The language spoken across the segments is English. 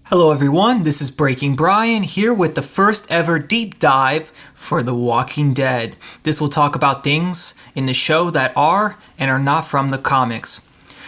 Hello everyone, this is Breaking Brian here with the first ever deep dive for The Walking Dead. This will talk about things in the show that are and are not from the comics.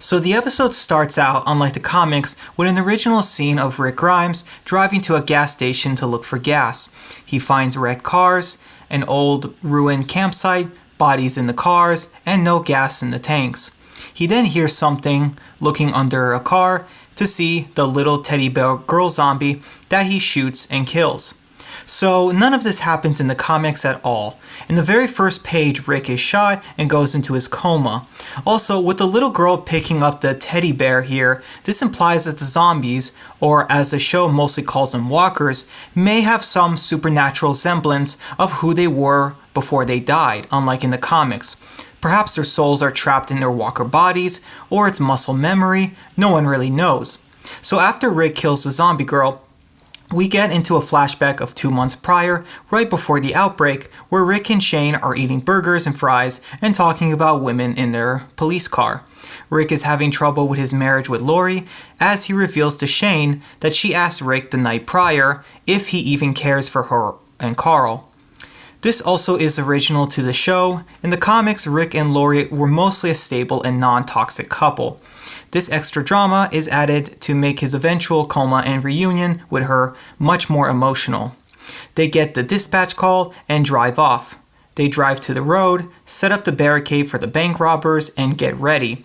So the episode starts out, unlike the comics, with an original scene of Rick Grimes driving to a gas station to look for gas. He finds wrecked cars, an old ruined campsite, bodies in the cars, and no gas in the tanks. He then hears something looking under a car to see the little teddy bear girl zombie that he shoots and kills. So none of this happens in the comics at all. In the very first page, Rick is shot and goes into his coma. Also, with the little girl picking up the teddy bear here, this implies that the zombies, or as the show mostly calls them walkers, may have some supernatural semblance of who they were before they died, unlike in the comics. Perhaps their souls are trapped in their walker bodies, or it's muscle memory, no one really knows. So after Rick kills the zombie girl, we get into a flashback of 2 months prior, right before the outbreak, where Rick and Shane are eating burgers and fries and talking about women in their police car. Rick is having trouble with his marriage with Lori, as he reveals to Shane that she asked Rick the night prior if he even cares for her and Carl. This also is original to the show. In the comics, Rick and Lori were mostly a stable and non-toxic couple. This extra drama is added to make his eventual coma and reunion with her much more emotional. They get the dispatch call and drive off. They drive to the road, set up the barricade for the bank robbers, and get ready.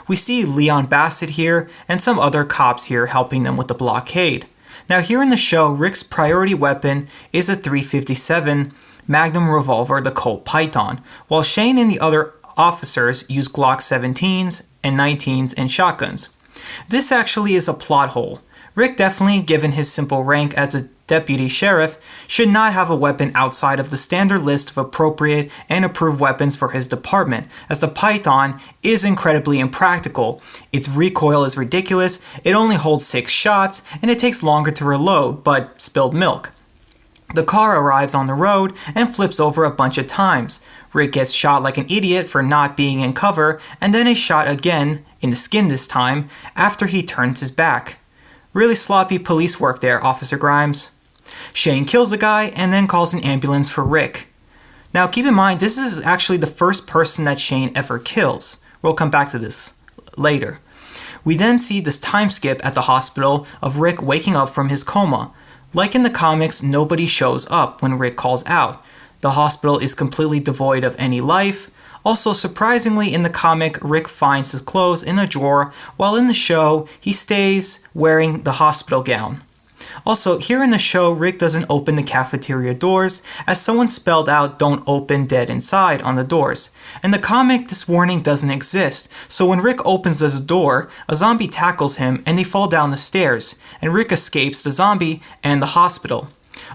We see Leon Bassett here and some other cops here helping them with the blockade. Now here in the show, Rick's priority weapon is a .357 Magnum revolver, the Colt Python, while Shane and the other officers use Glock 17s and 19s and shotguns. This actually is a plot hole. Rick, definitely given his simple rank as a deputy sheriff, should not have a weapon outside of the standard list of appropriate and approved weapons for his department, as the Python is incredibly impractical. Its recoil is ridiculous, it only holds 6 shots, and it takes longer to reload, but spilled milk. The car arrives on the road and flips over a bunch of times. Rick gets shot like an idiot for not being in cover, and then is shot again, in the skin this time, after he turns his back. Really sloppy police work there, Officer Grimes. Shane kills the guy and then calls an ambulance for Rick. Now keep in mind, this is actually the first person that Shane ever kills. We'll come back to this later. We then see this time skip at the hospital of Rick waking up from his coma. Like in the comics, nobody shows up when Rick calls out. The hospital is completely devoid of any life. Also, surprisingly, in the comic, Rick finds his clothes in a drawer, while in the show, he stays wearing the hospital gown. Also, here in the show, Rick doesn't open the cafeteria doors, as someone spelled out "Don't open dead inside" on the doors. In the comic, this warning doesn't exist, so when Rick opens this door, a zombie tackles him and they fall down the stairs, and Rick escapes the zombie and the hospital.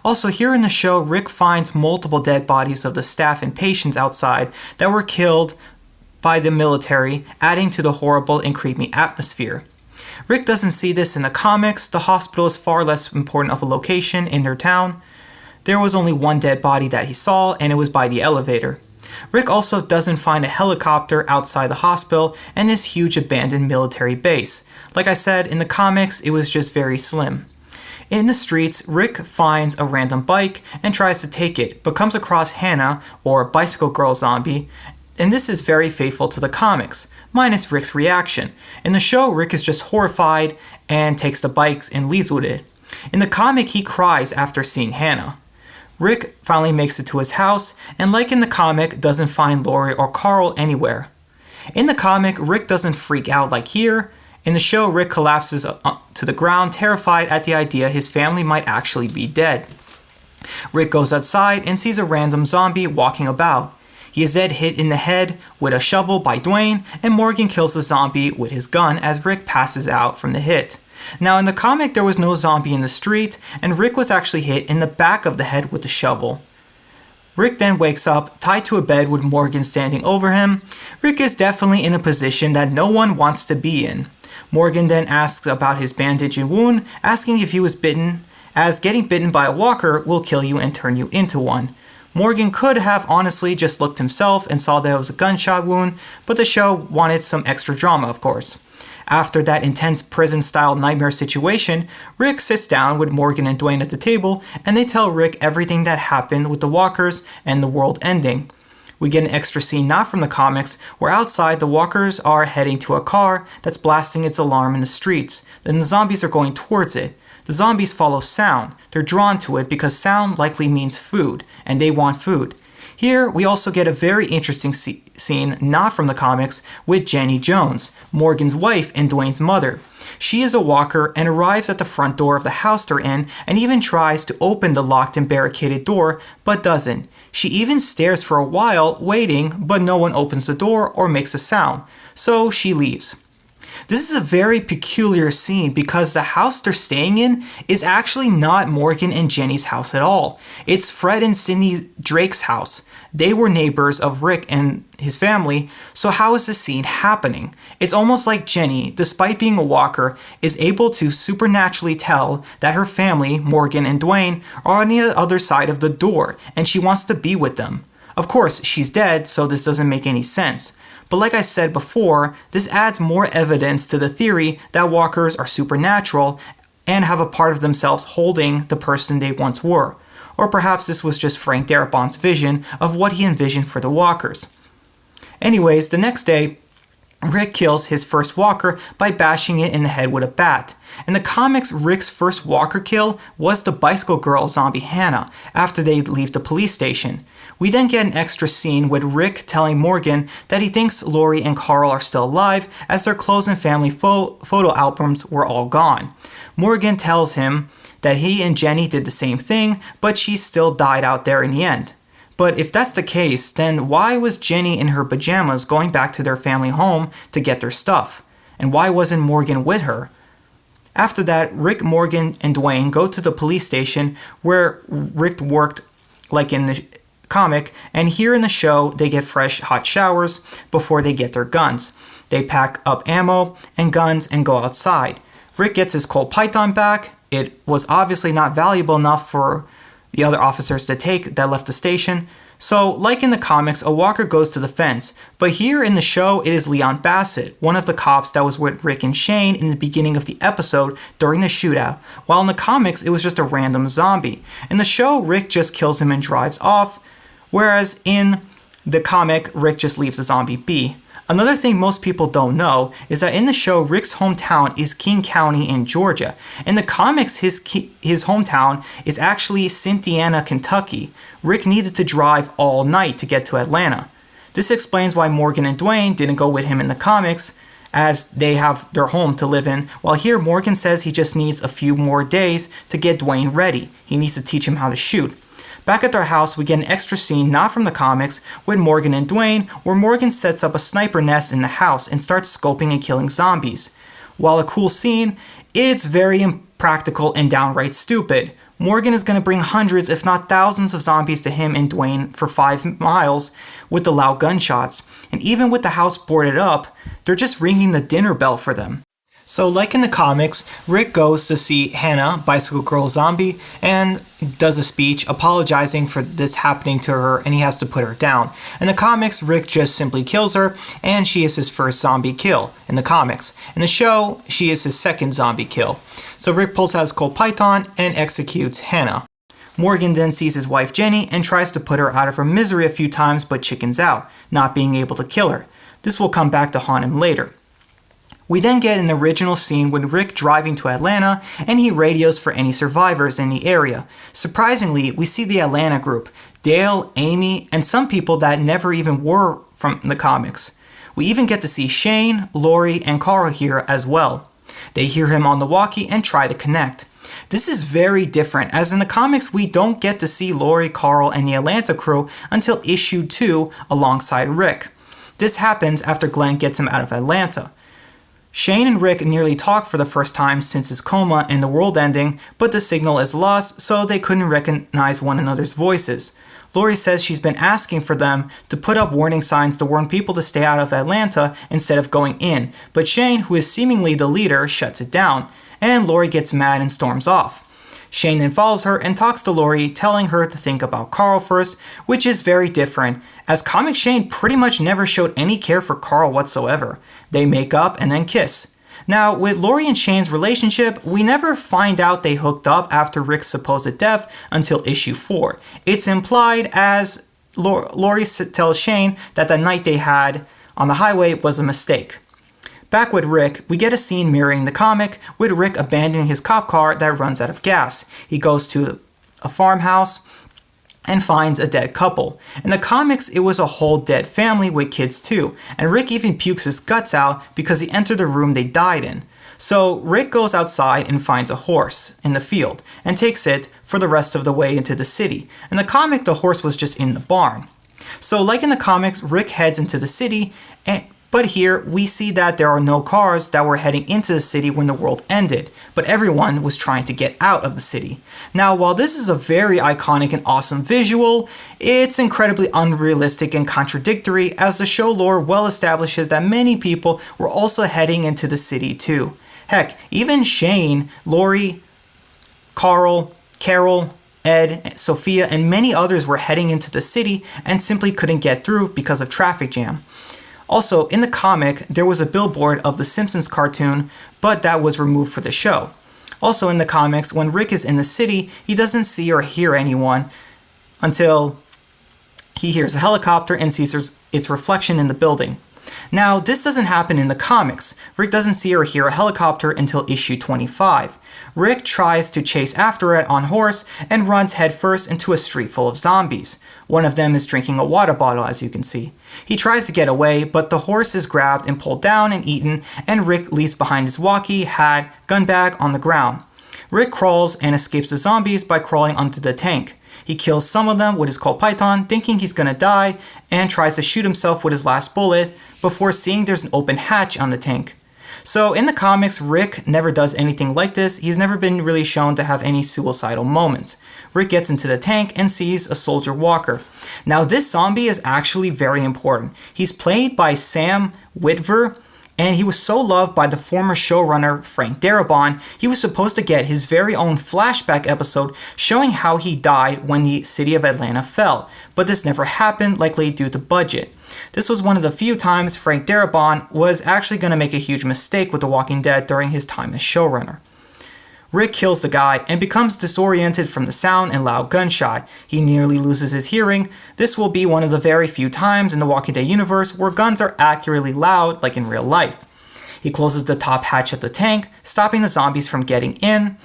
Also, here in the show, Rick finds multiple dead bodies of the staff and patients outside that were killed by the military, adding to the horrible and creepy atmosphere. Rick doesn't see this in the comics. The hospital is far less important of a location in their town. There was only one dead body that he saw, and it was by the elevator. Rick also doesn't find a helicopter outside the hospital and this huge abandoned military base. Like I said, in the comics, it was just very slim. In the streets, Rick finds a random bike and tries to take it, but comes across Hannah, or Bicycle Girl Zombie, and this is very faithful to the comics, minus Rick's reaction. In the show, Rick is just horrified and takes the bikes and leaves with it. In the comic, he cries after seeing Hannah. Rick finally makes it to his house, and like in the comic, doesn't find Lori or Carl anywhere. In the comic, Rick doesn't freak out like here. In the show, Rick collapses to the ground, terrified at the idea his family might actually be dead. Rick goes outside and sees a random zombie walking about. He is then hit in the head with a shovel by Dwayne, and Morgan kills the zombie with his gun as Rick passes out from the hit. Now in the comic, there was no zombie in the street, and Rick was actually hit in the back of the head with the shovel. Rick then wakes up, tied to a bed with Morgan standing over him. Rick is definitely in a position that no one wants to be in. Morgan then asks about his bandage and wound, asking if he was bitten, as getting bitten by a walker will kill you and turn you into one. Morgan could have honestly just looked himself and saw that it was a gunshot wound, but the show wanted some extra drama, of course. After that intense prison-style nightmare situation, Rick sits down with Morgan and Dwayne at the table, and they tell Rick everything that happened with the walkers and the world ending. We get an extra scene not from the comics, where outside the walkers are heading to a car that's blasting its alarm in the streets. Then the zombies are going towards it. The zombies follow sound. They're drawn to it because sound likely means food, and they want food. Here, we also get a very interesting scene, not from the comics, with Jenny Jones, Morgan's wife and Dwayne's mother. She is a walker and arrives at the front door of the house they're in and even tries to open the locked and barricaded door, but doesn't. She even stares for a while, waiting, but no one opens the door or makes a sound, so she leaves. This is a very peculiar scene because the house they're staying in is actually not Morgan and Jenny's house at all. It's Fred and Cindy Drake's house. They were neighbors of Rick and his family, so how is this scene happening? It's almost like Jenny, despite being a walker, is able to supernaturally tell that her family, Morgan and Dwayne, are on the other side of the door, and she wants to be with them. Of course, she's dead, so this doesn't make any sense. But like I said before, this adds more evidence to the theory that walkers are supernatural and have a part of themselves holding the person they once were. Or perhaps this was just Frank Darabont's vision of what he envisioned for the walkers. Anyways, the next day, Rick kills his first walker by bashing it in the head with a bat. In the comics, Rick's first walker kill was the bicycle girl zombie Hannah after they leave the police station. We then get an extra scene with Rick telling Morgan that he thinks Lori and Carl are still alive as their clothes and family photo albums were all gone. Morgan tells him that he and Jenny did the same thing, but she still died out there in the end. But if that's the case, then why was Jenny in her pajamas going back to their family home to get their stuff? And why wasn't Morgan with her? After that, Rick, Morgan, and Dwayne go to the police station where Rick worked like in the comic, and here in the show they get fresh hot showers before they get their guns. They pack up ammo and guns and go outside. Rick gets his Colt Python back. It was obviously not valuable enough for the other officers to take that left the station. So, like in the comics, a walker goes to the fence, but here in the show it is Leon Bassett, one of the cops that was with Rick and Shane in the beginning of the episode during the shootout, while in the comics it was just a random zombie. In the show, Rick just kills him and drives off, whereas in the comic, Rick just leaves the zombie be. Another thing most people don't know is that in the show, Rick's hometown is King County in Georgia. In the comics, his hometown is actually Cynthiana, Kentucky. Rick needed to drive all night to get to Atlanta. This explains why Morgan and Dwayne didn't go with him in the comics, as they have their home to live in, while here Morgan says he just needs a few more days to get Dwayne ready. He needs to teach him how to shoot. Back at their house, we get an extra scene not from the comics with Morgan and Dwayne, where Morgan sets up a sniper nest in the house and starts scoping and killing zombies. While a cool scene, it's very impractical and downright stupid. Morgan is going to bring hundreds if not thousands of zombies to him and Dwayne for 5 miles with the loud gunshots, and even with the house boarded up, they're just ringing the dinner bell for them. So like in the comics, Rick goes to see Hannah, Bicycle Girl Zombie, and does a speech apologizing for this happening to her, and he has to put her down. In the comics, Rick just simply kills her, and she is his first zombie kill in the comics. In the show, she is his second zombie kill. So Rick pulls out his Colt Python and executes Hannah. Morgan then sees his wife Jenny and tries to put her out of her misery a few times, but chickens out, not being able to kill her. This will come back to haunt him later. We then get an original scene with Rick driving to Atlanta, and he radios for any survivors in the area. Surprisingly, we see the Atlanta group, Dale, Amy, and some people that never even were from the comics. We even get to see Shane, Lori, and Carl here as well. They hear him on the walkie and try to connect. This is very different, as in the comics we don't get to see Lori, Carl, and the Atlanta crew until issue 2 alongside Rick. This happens after Glenn gets him out of Atlanta. Shane and Rick nearly talk for the first time since his coma and the world ending, but the signal is lost, so they couldn't recognize one another's voices. Lori says she's been asking for them to put up warning signs to warn people to stay out of Atlanta instead of going in, but Shane, who is seemingly the leader, shuts it down, and Lori gets mad and storms off. Shane then follows her and talks to Lori, telling her to think about Carl first, which is very different, as comic Shane pretty much never showed any care for Carl whatsoever. They make up and then kiss. Now, with Lori and Shane's relationship, we never find out they hooked up after Rick's supposed death until issue 4. It's implied as Lori tells Shane that the night they had on the highway was a mistake. Back with Rick, we get a scene mirroring the comic, with Rick abandoning his cop car that runs out of gas. He goes to a farmhouse and finds a dead couple. In the comics, it was a whole dead family with kids too, and Rick even pukes his guts out because he entered the room they died in. So Rick goes outside and finds a horse in the field and takes it for the rest of the way into the city. In the comic, the horse was just in the barn. So like in the comics, Rick heads into the city, but here we see that there are no cars that were heading into the city when the world ended, but everyone was trying to get out of the city. Now, while this is a very iconic and awesome visual, it's incredibly unrealistic and contradictory, as the show lore well establishes that many people were also heading into the city too. Heck, even Shane, Lori, Carl, Carol, Ed, Sophia, and many others were heading into the city and simply couldn't get through because of traffic jam. Also, in the comic, there was a billboard of the Simpsons cartoon, but that was removed for the show. Also in the comics, when Rick is in the city, he doesn't see or hear anyone until he hears a helicopter and sees its reflection in the building. Now, this doesn't happen in the comics. Rick doesn't see or hear a helicopter until issue 25. Rick tries to chase after it on horse and runs headfirst into a street full of zombies. One of them is drinking a water bottle, as you can see. He tries to get away, but the horse is grabbed and pulled down and eaten, and Rick leaves behind his walkie, hat, gun bag on the ground. Rick crawls and escapes the zombies by crawling onto the tank. He kills some of them with his Colt Python, thinking he's gonna die, and tries to shoot himself with his last bullet before seeing there's an open hatch on the tank. So in the comics, Rick never does anything like this. He's never been really shown to have any suicidal moments. Rick gets into the tank and sees a soldier walker. Now this zombie is actually very important. He's played by Sam Witwer, and he was so loved by the former showrunner Frank Darabont, he was supposed to get his very own flashback episode showing how he died when the city of Atlanta fell, but this never happened, likely due to budget. This was one of the few times Frank Darabont was actually going to make a huge mistake with The Walking Dead during his time as showrunner. Rick kills the guy and becomes disoriented from the sound and loud gunshot. He nearly loses his hearing. This will be one of the very few times in the Walking Dead universe where guns are accurately loud, like in real life. He closes the top hatch of the tank, stopping the zombies from getting in.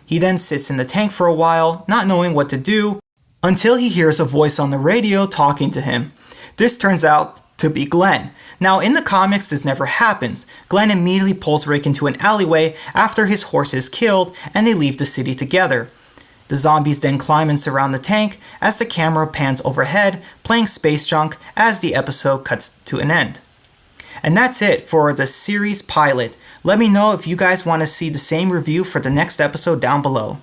He then sits in the tank for a while, not knowing what to do, until he hears a voice on the radio talking to him. This turns out to be Glenn. Now in the comics this never happens. Glenn immediately pulls Rick into an alleyway after his horse is killed, and they leave the city together. The zombies then climb and surround the tank as the camera pans overhead, playing Space Junk as the episode cuts to an end. And that's it for the series pilot. Let me know if you guys want to see the same review for the next episode down below.